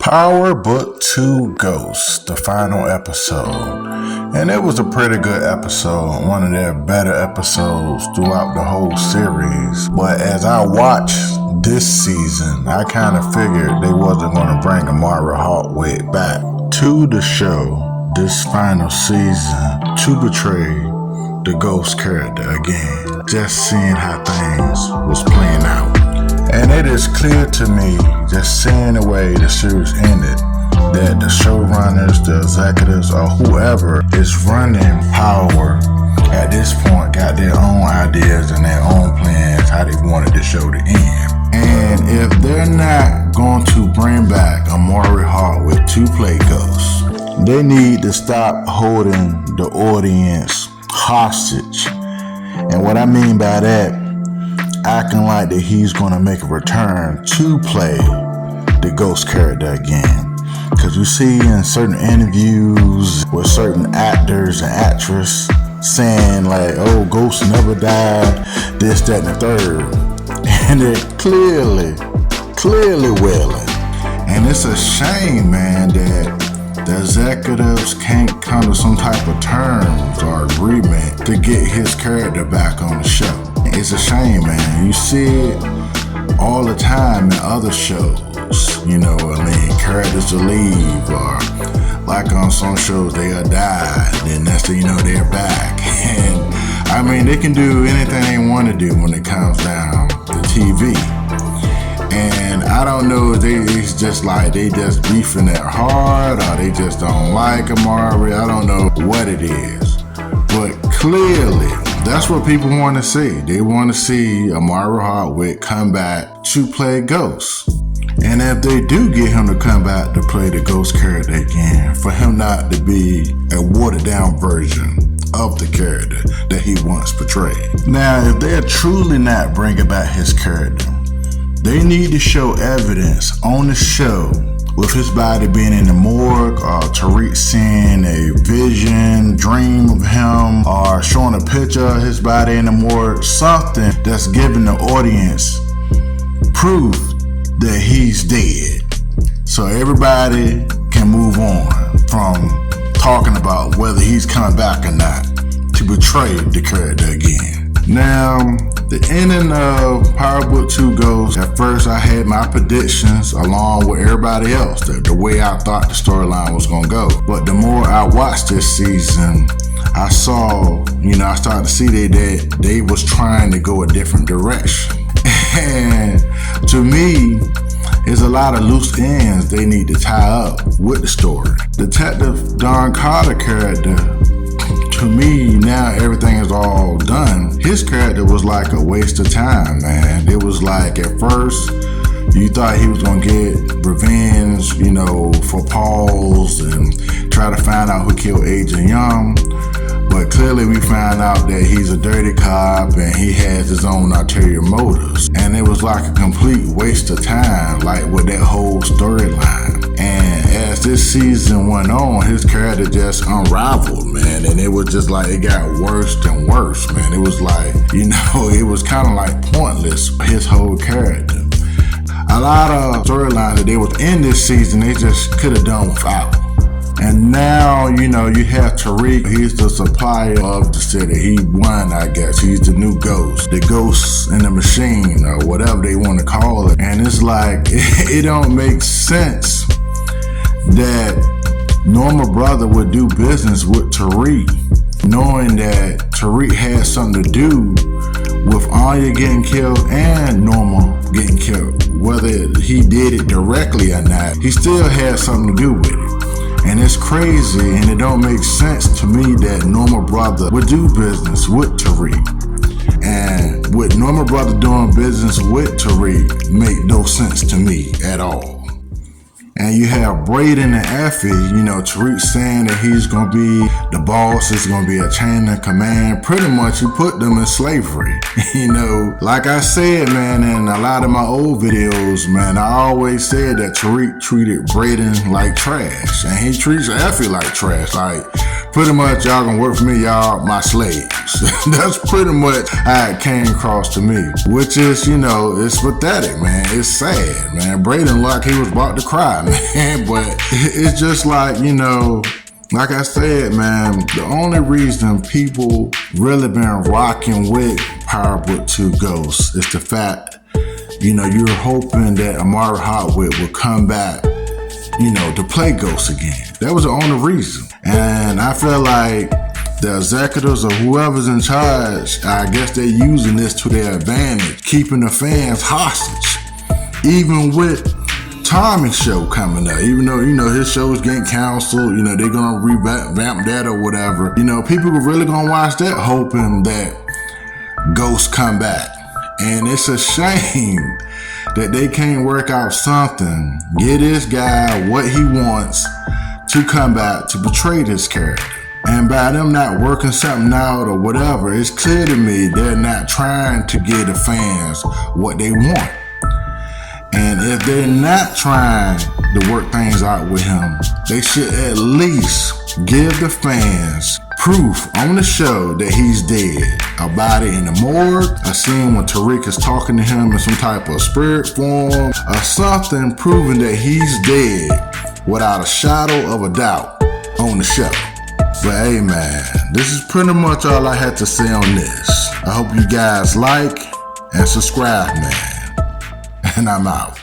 Power Book 2 Ghosts, the final episode. And it was a pretty good episode, one of their better episodes throughout the whole series. But as I watched this season, I kind of figured they wasn't going to bring Amara Hartwick back to the show this final season to betray the ghost character again. Just seeing how things was playing out. And it is clear to me, just seeing the way the series ended, that the showrunners, the executives, or whoever is running Power at this point got their own ideas and their own plans how they wanted the show to end. And if they're not going to bring back Amari Hartwick to play Ghost, they need to stop holding the audience hostage. And what I mean by that, acting like that he's going to make a return to play the ghost character again. Because you see in certain interviews with certain actors and actresses saying like, oh, Ghost never died, this, that, and the third. And they're clearly wailing. And it's a shame, man, that the executives can't come to some type of terms or agreement to get his character back on the show. It's a shame, man. You see it all the time in other shows. Characters will leave, or like on some shows they'll die, then next thing you know they're back. And they can do anything they want to do when it comes down to TV. And I don't know if it's just like they just beefing it hard, or they just don't like Amari. I don't know what it is, but clearly that's what people want to see. They want to see Amari Hartwick come back to play Ghost. And if they do get him to come back to play the Ghost character again, for him not to be a watered down version of the character that he once portrayed. Now, if they're truly not bringing back his character, they need to show evidence on the show with his body being in the morgue, or Tariq seeing a vision, dream of him, or showing a picture of his body in the morgue, something that's giving the audience proof that he's dead. So everybody can move on from talking about whether he's coming back or not to betray the character again. Now, the ending of Power Book 2 Ghosts, at first I had my predictions along with everybody else, the way I thought the storyline was going to go. But the more I watched this season, I saw, I started to see that they was trying to go a different direction. And to me, there's a lot of loose ends they need to tie up with the story. Detective Don Carter character, to me, now everything is all done. His character was like a waste of time, man. It was like at first, you thought he was gonna get revenge, for Pauls and try to find out who killed Agent Young. But clearly we found out that he's a dirty cop and he has his own ulterior motives. And it was like a complete waste of time, like with that whole storyline. And as this season went on, his character just unraveled, man. And it was just like, it got worse and worse, man. It was like, it was kind of like pointless, his whole character. A lot of storylines that they was in this season, they just could have done without. And now, you have Tariq. He's the supplier of the city. He won, I guess. He's the new ghost. The ghost in the machine, or whatever they want to call it. And it's like, it don't make sense that Norma brother would do business with Tariq, knowing that Tariq has something to do with Anya getting killed and Norma getting killed. Whether he did it directly or not, he still has something to do with it. And it's crazy, and it don't make sense to me that Norma brother would do business with Tariq. And with Norma brother doing business with Tariq make no sense to me at all. And you have Braden and Effie, Tariq saying that he's going to be the boss, it's going to be a chain of command. Pretty much he put them in slavery. Like I said, man, in a lot of my old videos, man, I always said that Tariq treated Braden like trash. And he treats Effie like trash. Like, pretty much, y'all gonna work for me, y'all my slaves. That's pretty much how it came across to me. Which is, it's pathetic, man. It's sad, man. Braden like he was about to cry, man. But it's just like, you know, like I said, man, the only reason people really been rocking with Power Book 2 Ghost is the fact, you know, you're hoping that Amari Hotwit will come back, you know, to play Ghost again. That was the only reason. And I feel like the executives or whoever's in charge, I guess they're using this to their advantage, keeping the fans hostage. Even with Tommy's show coming up, even though, you know, his show is getting canceled, you know, they're gonna revamp that or whatever. You know, people are really gonna watch that hoping that Ghost come back. And it's a shame that they can't work out something, get this guy what he wants to come back to portray this character. And by them not working something out or whatever, it's clear to me they're not trying to give the fans what they want. And if they're not trying to work things out with him, they should at least give the fans proof on the show that he's dead. A body in the morgue, a scene when Tariq is talking to him in some type of spirit form, or something proving that he's dead without a shadow of a doubt on the show. But hey man, this is pretty much all I had to say on this. I hope you guys like and subscribe, man. And I'm out.